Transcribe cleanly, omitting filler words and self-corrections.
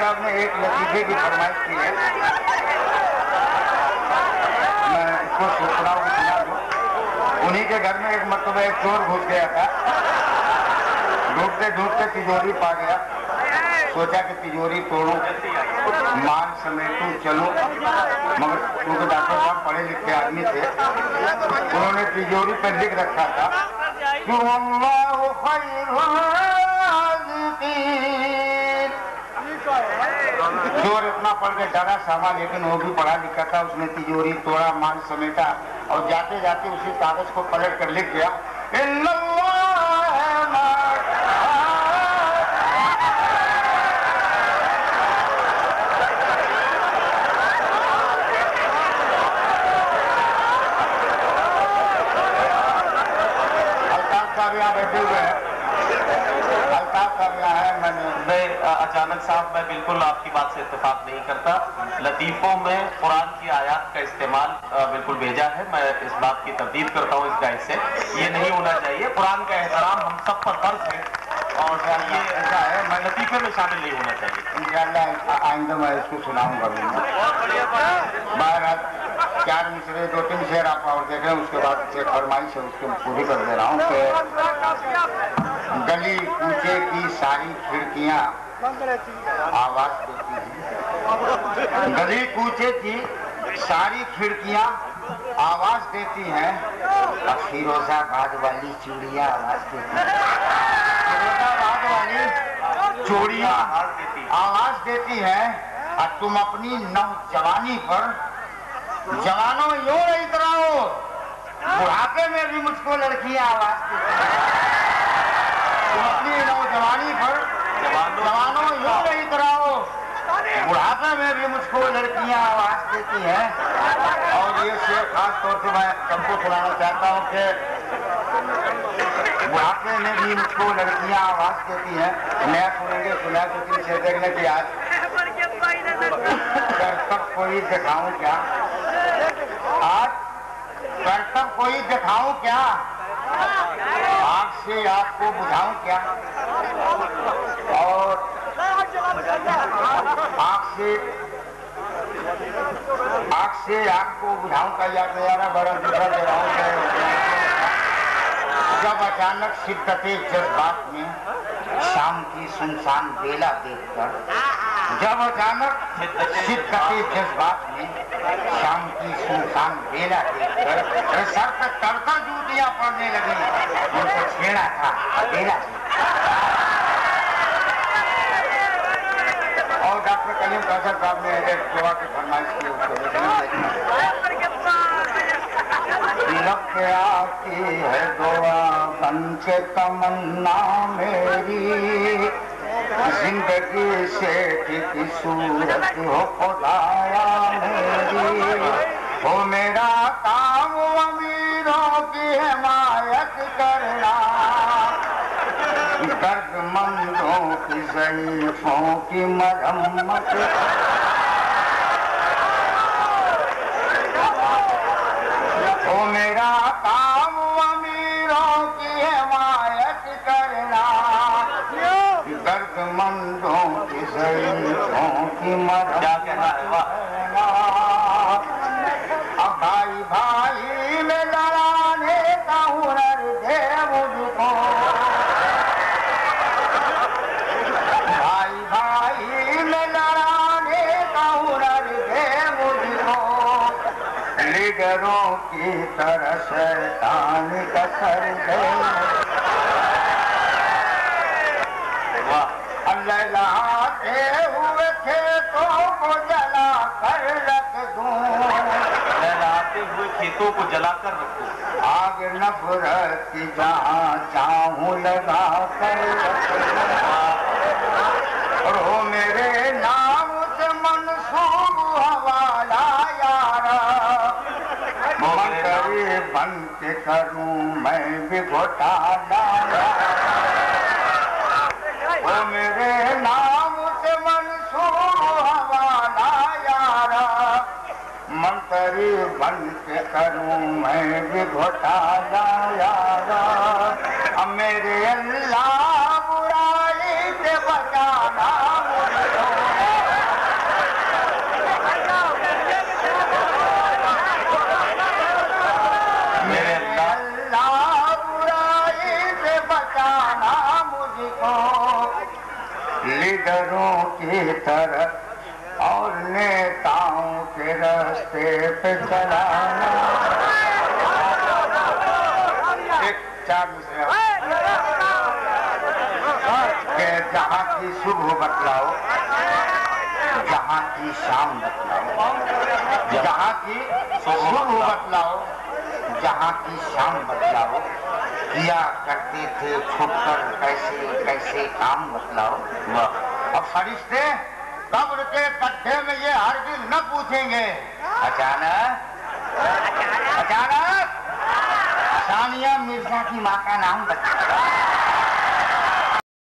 साहब ने एक लतीफे की फरमाइश की है, मैं इसको सुना दूं। उन्हीं के घर में एक मरतबा एक चोर घुस गया था। ढूंढते ढूंढते तिजोरी पा गया, सोचा कि तिजोरी तोड़ूं, माल समेटूं, चलूं, मगर क्योंकि डॉक्टर साहब पढ़े लिखे आदमी थे, उन्होंने तिजोरी पर लिख रखा था कि अल्लाहु खैरुर राज़िकीन। चोर इतना पढ़ के डरा सामा, लेकिन वो भी पढ़ा लिखा था। उसने तिजोरी तोड़ा, माल समेटा और जाते जाते उसी कागज को पलट कर लिख गया, अचानक साहब मैं बिल्कुल आपकी बात से इत्तेफाक नहीं करता। लतीफों में कुरान की आयत का इस्तेमाल बिल्कुल भेजा है। मैं इस बात की तरदीद करता हूँ इस गाइड से, ये नहीं होना चाहिए। कुरान का एहतराम हम सब पर फर्ज है और ये ऐसा है, मैं लतीफे में शामिल नहीं होना चाहिए। इंशाअल्लाह आइंदा मैं इसको सुनाऊंगा। बहरहाल 4 मिसरे 2-3 शेर आप और देख रहे हैं, उसके बाद एक फरमाइश है उसको पूरी कर दे रहा हूँ कि गली कूचे की सारी खिड़कियाँ आवाज देती हैं, गली कूचे की सारी खिड़कियाँ आवाज देती हैं, और फिरोजाबाद वाली चूड़ियाँ आवाज देती हैं, फिरोजाबाद वाली चूड़ियाँ आवाज देती हैं। और तुम अपनी नौजवानी पर जवानों यूं नहीं इतराओ, बुढ़ापे में भी मुझको लड़कियाँ आवाज देती हैं। तुम अपनी नौजवानी पर जवानों यूं नहीं इतराओ, बुढ़ापे में भी मुझको लड़कियां आवाज देती हैं। और ये शेर खास तौर से मैं सबको सुनाना चाहता हूँ कि बुढ़ापे में भी मुझको लड़कियां आवाज देती हैं। नया सुनेंगे, सुना तो 3 शेर देखने की आज करतब कोई दिखाऊं क्या, आज करतब कोई दिखाऊं क्या, आग से आग को बुझाऊं क्या, और आग से आग को बुझाऊं का याद नहीं आ रहा, बड़ा दूसरा दे रहा हूं। जब अचानक शिद्दते जज्बात में शाम की सुनसान बेला देखकर, जब अचानक शिद्दते जज्बात में शाम की सुनसान बेला देखकर सर पे तड़कर जूतियां पड़ने लगी, उनको छेड़ा था बेला। और डॉक्टर कलीम कासर साहब ने एक दुआ की फरमाइश की, उसको आती है दुआ बन के तमन्ना मेरी, जिंदगी से की सूरत हो खुदाया मेरी, वो मेरा काम अमीरों की हिमायत करना, दर्दमंदों की ज़ईफ़ों की मरम्मत, वो मेरा काम अमीरों की हिमायत करना, दर्दमंदों की ज़ईफ़ों की मरम्मत करना। अब भाई भाई में लड़ाने का हुनर दे मुझको, भाई भाई में लड़ाने का हुनर दे मुझको, लीडरों की तरह शैतान का सर दे। लहलाते हुए खेतों को जला कर रख दूं, लहलाते हुए खेतों को जलाकर रखूं, आग नफरत की जहाँ चाहूं लगा कर रख दूं, और हो मेरे नाम से मंसूब हवाला यारा, मंत्री बन के करूं मैं भी घोटाला, वो मेरे नाम से मंसूब हवाला यारा, मंत्री बन के करूं मैं भी घोटाला यारा, अब मेरे अल्लाह बुराई से बचाना मुझको। लीडरों की तरह और नेताओं के रास्ते पे चलाना। एक चार मिसरे के जहाँ की सुबह बतलाओ, जहाँ की शाम बतलाओ, जहाँ की सुबह बतलाओ, जहाँ की शाम बतलाओ, किया करते थे छुपकर कैसे कैसे काम बतलाओ। अब फरिश्ते कब्र के गड्ढे में ये हरगिज़ न पूछेंगे अचानक अचानक सानिया मिर्जा की माँ का नाम बता।